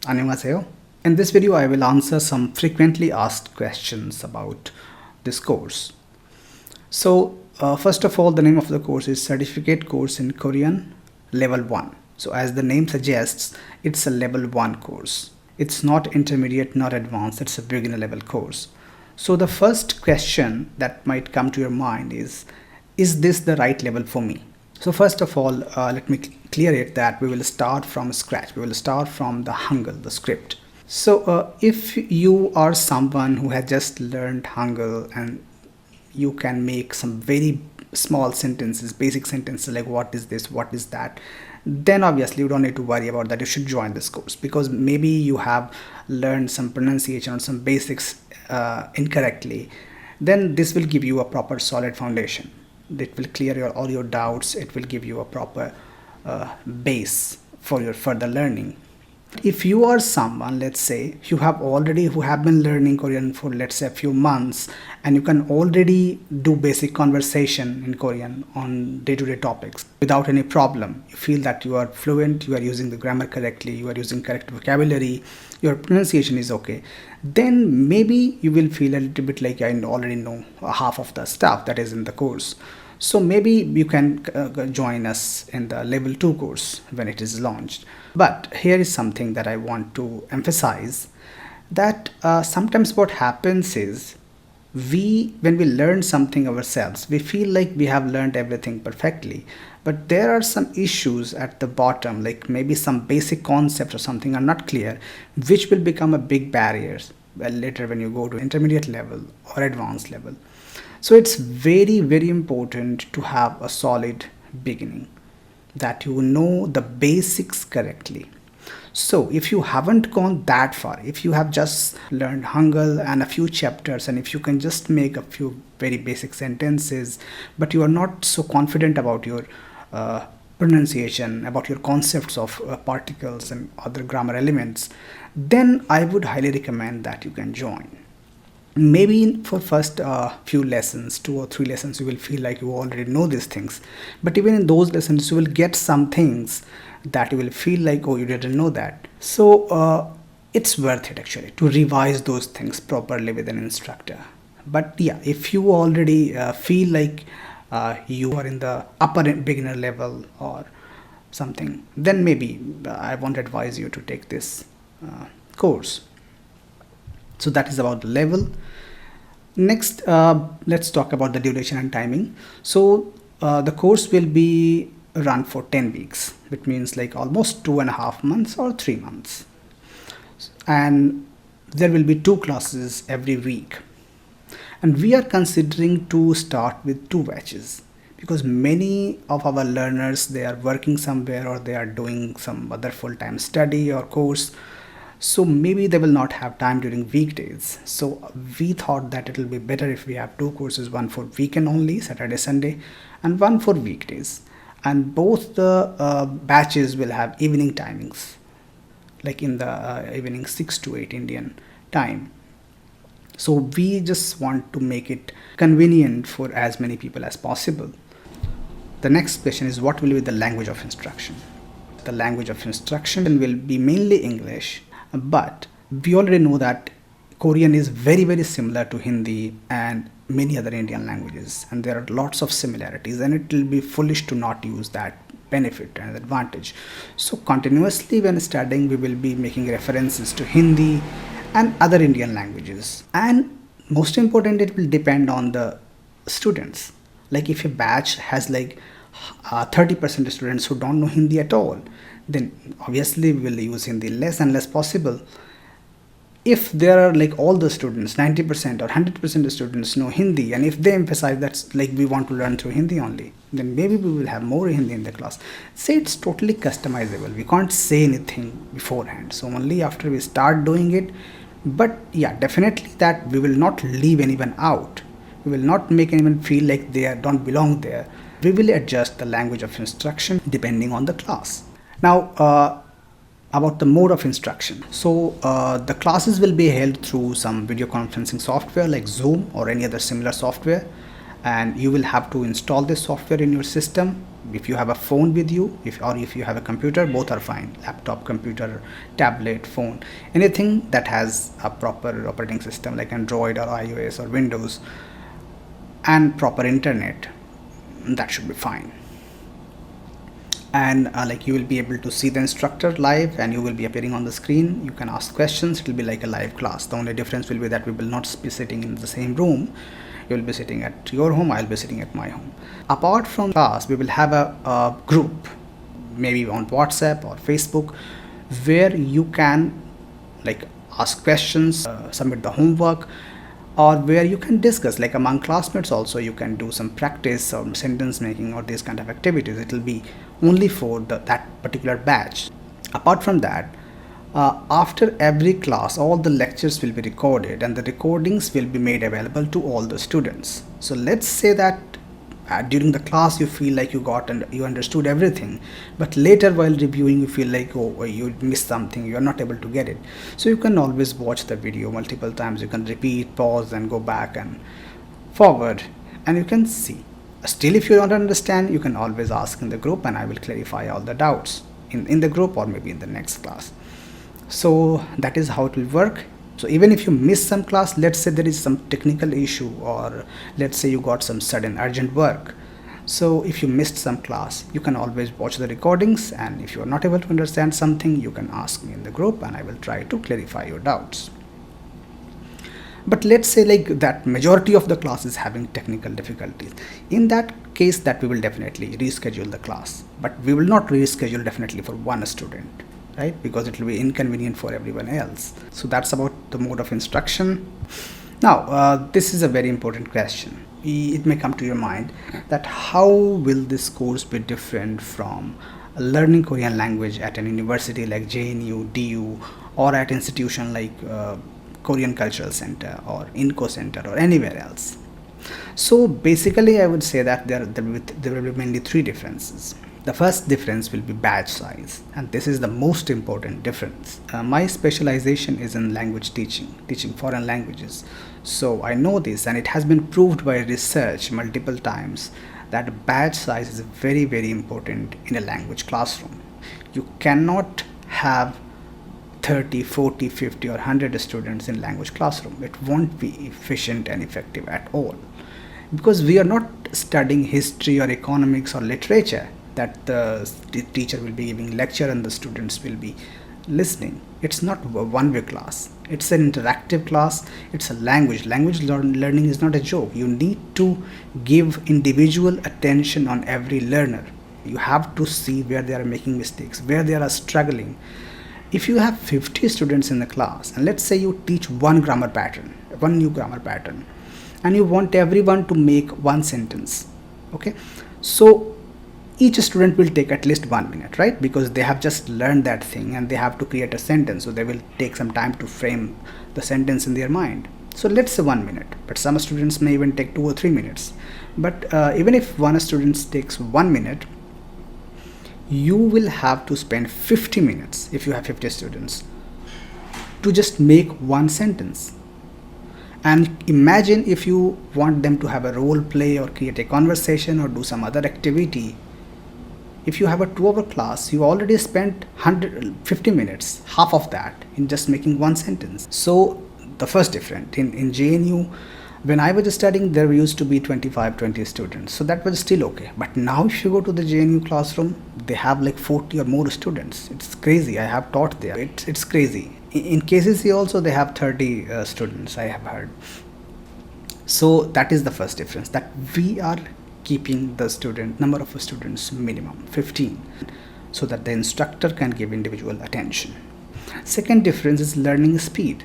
안녕하세요. In this video, I will answer some frequently asked questions about this course. So, first of all, the name of the course is Certificate Course in Korean Level 1. So, as the name suggests, it's a Level 1 course. It's not intermediate, not advanced, it's a beginner level course. So, the first question that might come to your mind is this the right level for me? So first of all, let me clear it that we will start from scratch. We will start from the Hangul, the script. So if you are someone who has just learned Hangul and you can make some very small sentences, basic sentences like what is this, what is that, then obviously you don't need to worry about that. You should join this course because maybe you have learned some pronunciation or some basics incorrectly. Then this will give you a proper solid foundation. It will clear all your doubts. It will give you a proper base for your further learning. If you are someone, let's say who have been learning Korean for, let's say, a few months, and you can already do basic conversation in Korean on day-to-day topics without any problem, you feel that you are fluent, you are using the grammar correctly, you are using correct vocabulary, your pronunciation is okay, then maybe you will feel a little bit like I already know half of the stuff that is in the course. So maybe you can join us in the level 2 course when it is launched. But here is something that I want to emphasize, that sometimes what happens is when we learn something ourselves, we feel like we have learned everything perfectly. But there are some issues at the bottom, like maybe some basic concepts or something are not clear, which will become a big barrier later when you go to intermediate level or advanced level. So it's very, very important to have a solid beginning, that you know the basics correctly. So if you haven't gone that far, if you have just learned Hangul and a few chapters, and if you can just make a few very basic sentences, but you are not so confident about your pronunciation, about your concepts of particles and other grammar elements, then I would highly recommend that you can join. Maybe for first few lessons, 2 or 3 lessons, you will feel like you already know these things, but even in those lessons you will get some things that you will feel like, oh, you didn't know that. So it's worth it actually to revise those things properly with an instructor. But yeah, if you already feel like you are in the upper beginner level or something, then maybe I won't advise you to take this course. So that is about the level. Next, let's talk about the duration and timing. So the course will be run for 10 weeks, which means like almost 2.5 months or 3 months. And there will be 2 classes every week. And we are considering to start with 2 batches because many of our learners, they are working somewhere or they are doing some other full-time study or course. So maybe they will not have time during weekdays. So we thought that it will be better if we have 2 courses, one for weekend only, Saturday, Sunday, and one for weekdays. And both the batches will have evening timings, like in the evening 6 to 8 Indian time. So we just want to make it convenient for as many people as possible. The next question is, what will be the language of instruction? The language of instruction will be mainly English, but we already know that Korean is very, very similar to Hindi and many other Indian languages, and there are lots of similarities, and it will be foolish to not use that benefit and advantage. So continuously when studying, we will be making references to Hindi and other Indian languages. And most important, it will depend on the students. Like if a batch has like 30% of students who don't know Hindi at all, then obviously we will use Hindi less and less possible. If there are like all the students, 90% or 100% of students know Hindi, and if they emphasize that like we want to learn through Hindi only, then maybe we will have more Hindi in the class. Say it's totally customizable. We can't say anything beforehand. So only after we start doing it. But yeah, definitely that we will not leave anyone out. We will not make anyone feel like they don't belong there. We will adjust the language of instruction depending on the class. Now, about the mode of instruction. So the classes will be held through some video conferencing software like Zoom or any other similar software. and you will have to install this software in your system. If you have a phone with you, if you have a computer, both are fine: laptop, computer, tablet, phone, anything that has a proper operating system like Android or iOS or Windows and proper internet, that should be fine. And like, you will be able to see the instructor live and you will be appearing on the screen. You can ask questions. It will be like a live class. The only difference will be that we will not be sitting in the same room. You will be sitting at your home, I'll be sitting at my home. Apart from class, we will have a group, maybe on WhatsApp or Facebook, where you can like ask questions, submit the homework, or where you can discuss, like among classmates also. You can do some practice or sentence making or these kind of activities. It will be only for that particular batch. Apart from that, after every class, all the lectures will be recorded and the recordings will be made available to all the students. So let's say that during the class you feel like you understood everything, but later while reviewing you feel like, oh, you missed something, you are not able to get it. So you can always watch the video multiple times. You can repeat, pause, and go back and forward, and you can see. Still, if you don't understand, you can always ask in the group and I will clarify all the doubts in the group or maybe in the next class. So that is how it will work. So even if you miss some class, let's say there is some technical issue, or let's say you got some sudden urgent work. So if you missed some class, you can always watch the recordings, and if you are not able to understand something, you can ask me in the group and I will try to clarify your doubts. But let's say like that majority of the class is having technical difficulties. In that case, that we will definitely reschedule the class, but we will not reschedule definitely for one student, right? Because it will be inconvenient for everyone else. So that's about the mode of instruction. Now, this is a very important question. It may come to your mind that how will this course be different from learning Korean language at an university like JNU, DU, or at institution like Korean Cultural Center or INCO Center or anywhere else. So basically I would say that there will be mainly three differences. The first difference will be batch size, and this is the most important difference. My specialization is in language teaching foreign languages. So I know this, and it has been proved by research multiple times that batch size is very, very important in a language classroom. You cannot have 30, 40, 50 or 100 students in language classroom. It won't be efficient and effective at all, because we are not studying history or economics or literature that the teacher will be giving lecture and the students will be listening. It's not a one-way class. It's an interactive class. It's a language learning is not a joke. You need to give individual attention on every learner. You have to see where they are making mistakes, where they are struggling. If you have 50 students in the class, and let's say you teach one new grammar pattern, and you want everyone to make one sentence, okay? So each student will take at least 1 minute, right? Because they have just learned that thing and they have to create a sentence, so they will take some time to frame the sentence in their mind. So let's say 1 minute, but some students may even take 2 or 3 minutes. But even if one student takes 1 minute, you will have to spend 50 minutes if you have 50 students to just make one sentence. And imagine if you want them to have a role play or create a conversation or do some other activity. If you have a 2-hour class, you already spent 150 minutes, half of that, in just making one sentence. So the first difference, in JNU, when I was studying, there used to be 20 students. So that was still okay. But now if you go to the JNU classroom, they have like 40 or more students. It's crazy. I have taught there. It's crazy. In KCC also, they have 30 students, I have heard. So that is the first difference, that we are keeping the number of students minimum 15, so that the instructor can give individual attention. Second difference is learning speed.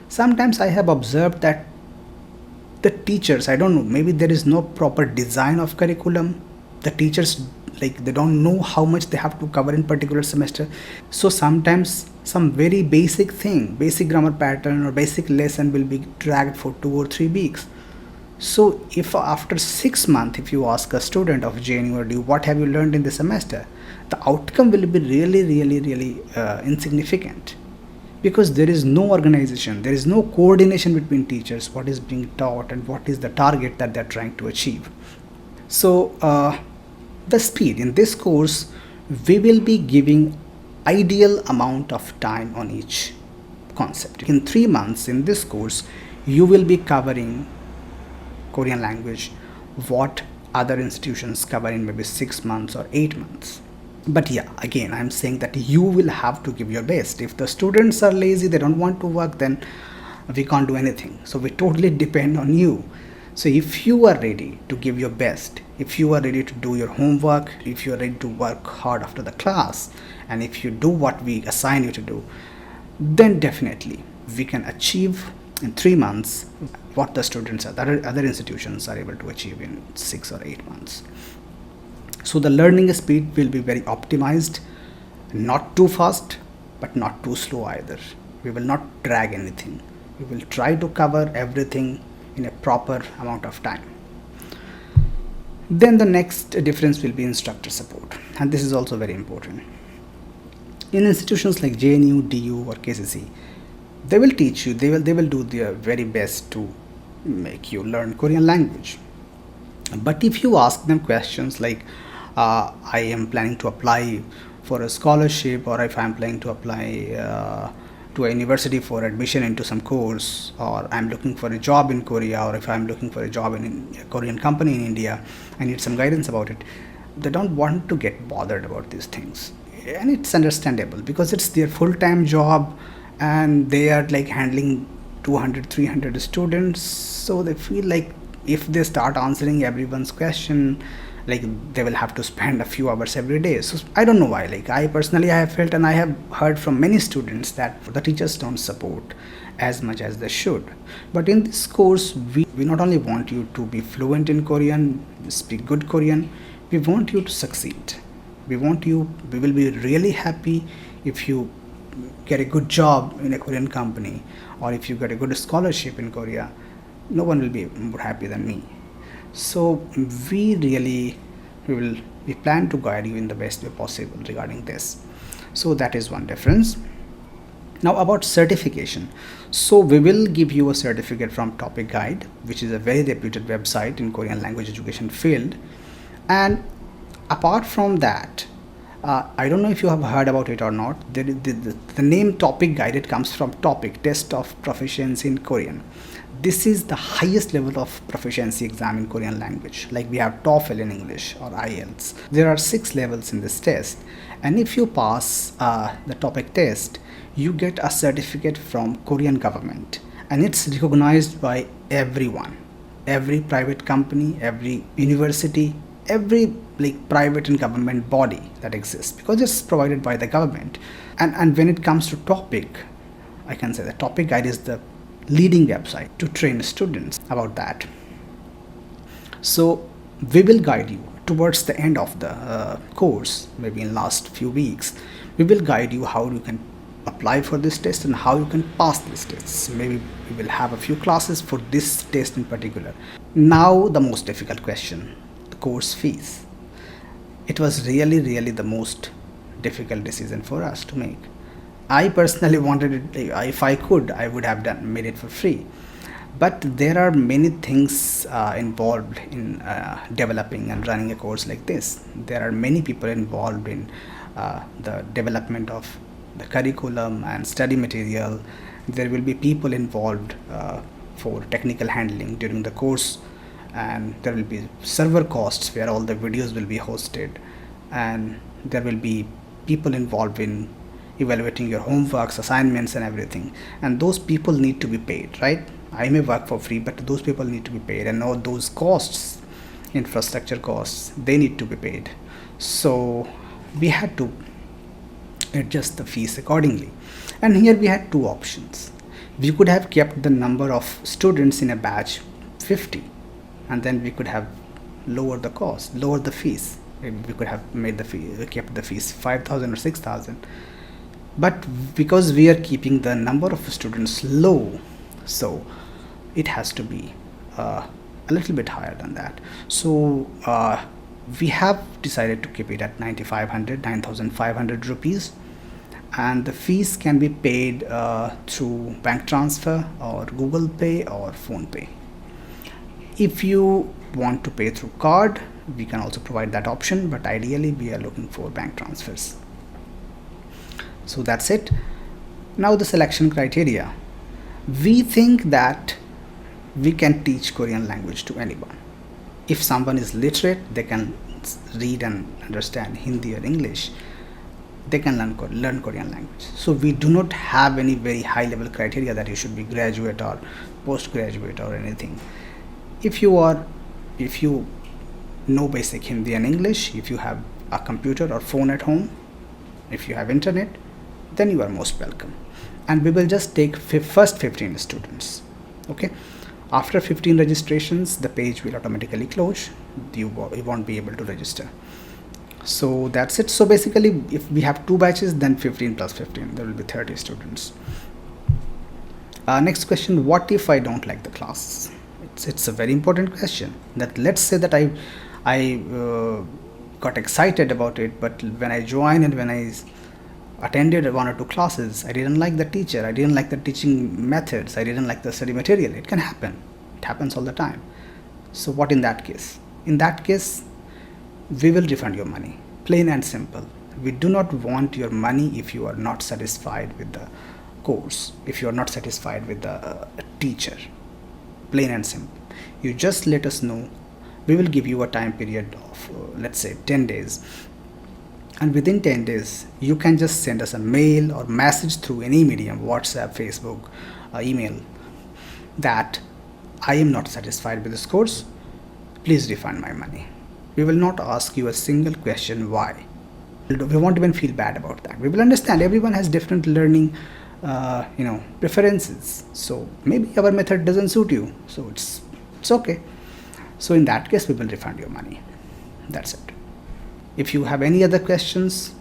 Sometimes I have observed that the teachers, I don't know, maybe there is no proper design of curriculum. The teachers, like, they don't know how much they have to cover in particular semester. So sometimes some very basic grammar pattern or basic lesson will be dragged for 2 or 3 weeks. So if after 6 months, if you ask a student of JNU or DU, what have you learned in the semester, the outcome will be really insignificant, because there is no organization, there is no coordination between teachers, what is being taught and what is the target that they're trying to achieve. So the speed in this course, we will be giving ideal amount of time on each concept. In 3 months in this course, you will be covering Korean language what other institutions cover in maybe 6 months or 8 months. But yeah, again, I'm saying that you will have to give your best. If the students are lazy, they don't want to work, then we can't do anything. So we totally depend on you. So if you are ready to give your best, if you are ready to do your homework, if you are ready to work hard after the class, and if you do what we assign you to do, then definitely we can achieve in 3 months what the students at other institutions are able to achieve in 6 or 8 months. So the learning speed will be very optimized, not too fast, but not too slow either. We will not drag anything. We will try to cover everything in a proper amount of time. Then the next difference will be instructor support, and this is also very important. In institutions like JNU, DU, or KCC, they will teach you, they will do their very best to make you learn Korean language. But if you ask them questions like, I am planning to apply for a scholarship, or if I'm planning to apply to a university for admission into some course, or I'm looking for a job in Korea, or if I'm looking for a job in a Korean company in India, I need some guidance about it. They don't want to get bothered about these things. And it's understandable because it's their full-time job and they are like handling 200, 300 students. So they feel like if they start answering everyone's question, like they will have to spend a few hours every day. So I don't know why. Like I personally, I have felt and I have heard from many students that the teachers don't support as much as they should. But in this course, we not only want you to be fluent in Korean, speak good Korean, we want you to succeed. We will be really happy if you get a good job in a Korean company, or if you get a good scholarship in Korea. No one will be more happy than me. So we plan to guide you in the best way possible regarding this. So that is one difference. Now about certification. So we will give you a certificate from Topic Guide, which is a very reputed website in Korean language education field. And apart from that, I don't know if you have heard about it or not. The name Topic Guide, it comes from Topic, Test of Proficiency in Korean. This is the highest level of proficiency exam in Korean language. Like we have TOEFL in English or IELTS. There are 6 levels in this test. And if you pass the Topic test, you get a certificate from Korean government. And it's recognized by everyone. Every private company, every university, every like private and government body that exists, because it's provided by the government. And when it comes to Topic, I can say the Topic Guide is the leading website to train students about that. So we will guide you towards the end of the course, maybe in last few weeks. We will guide you how you can apply for this test and how you can pass this test. Maybe we will have a few classes for this test in particular. Now the most difficult question, the course fees. It was really the most difficult decision for us to make. I personally wanted it, if I could, I would have made it for free. But there are many things involved in developing and running a course like this. There are many people involved in the development of the curriculum and study material. There will be people involved for technical handling during the course, and there will be server costs where all the videos will be hosted, and there will be people involved in evaluating your homeworks, assignments and everything, and those people need to be paid, right? I may work for free, but those people need to be paid, and all those costs, infrastructure costs, they need to be paid. So we had to adjust the fees accordingly. And here we had 2 options. We could have kept the number of students in a batch 50, and then we could have lowered the cost, lowered the fees. We could have made the fee, kept the fees 5,000 or 6,000. But because we are keeping the number of students low, so it has to be a little bit higher than that. So we have decided to keep it at 9,500 rupees. and the fees can be paid through bank transfer or Google Pay or Phone Pay. If you want to pay through card, we can also provide that option, but ideally we are looking for bank transfers. So that's it. Now the selection criteria. We think that we can teach Korean language to anyone. If someone is literate, they can read and understand Hindi or English, they can learn Korean language. So we do not have any very high level criteria that you should be graduate or postgraduate or anything. If you know basic Hindi and English, if you have a computer or phone at home, if you have internet, then you are most welcome. And we will just take first 15 students. Okay. After 15 registrations, the page will automatically close. You won't be able to register. So that's it. So basically, if we have 2 batches, then 15 plus 15, there will be 30 students. Next question, what if I don't like the class? It's a very important question. That let's say that I got excited about it, but when I joined and when I attended 1 or 2 classes, I didn't like the teacher, I didn't like the teaching methods, I didn't like the study material. It can happen. It happens all the time. So what in that case? In that case, we will refund your money. Plain and simple. We do not want your money if you are not satisfied with the course, if you are not satisfied with the teacher. Plain and simple. You just let us know. We will give you a time period of let's say 10 days. And within 10 days, you can just send us a mail or message through any medium, WhatsApp, Facebook, email, that I am not satisfied with this course. Please refund my money. We will not ask you a single question why. We won't even feel bad about that. We will understand everyone has different learning preferences. So maybe our method doesn't suit you. So it's okay. So in that case, we will refund your money. That's it. If you have any other questions,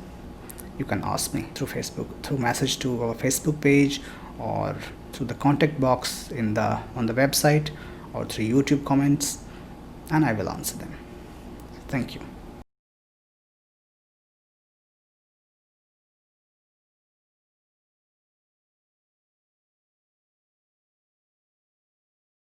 you can ask me through Facebook, through message to our Facebook page, or through the contact box on the website, or through YouTube comments, and I will answer them. Thank you.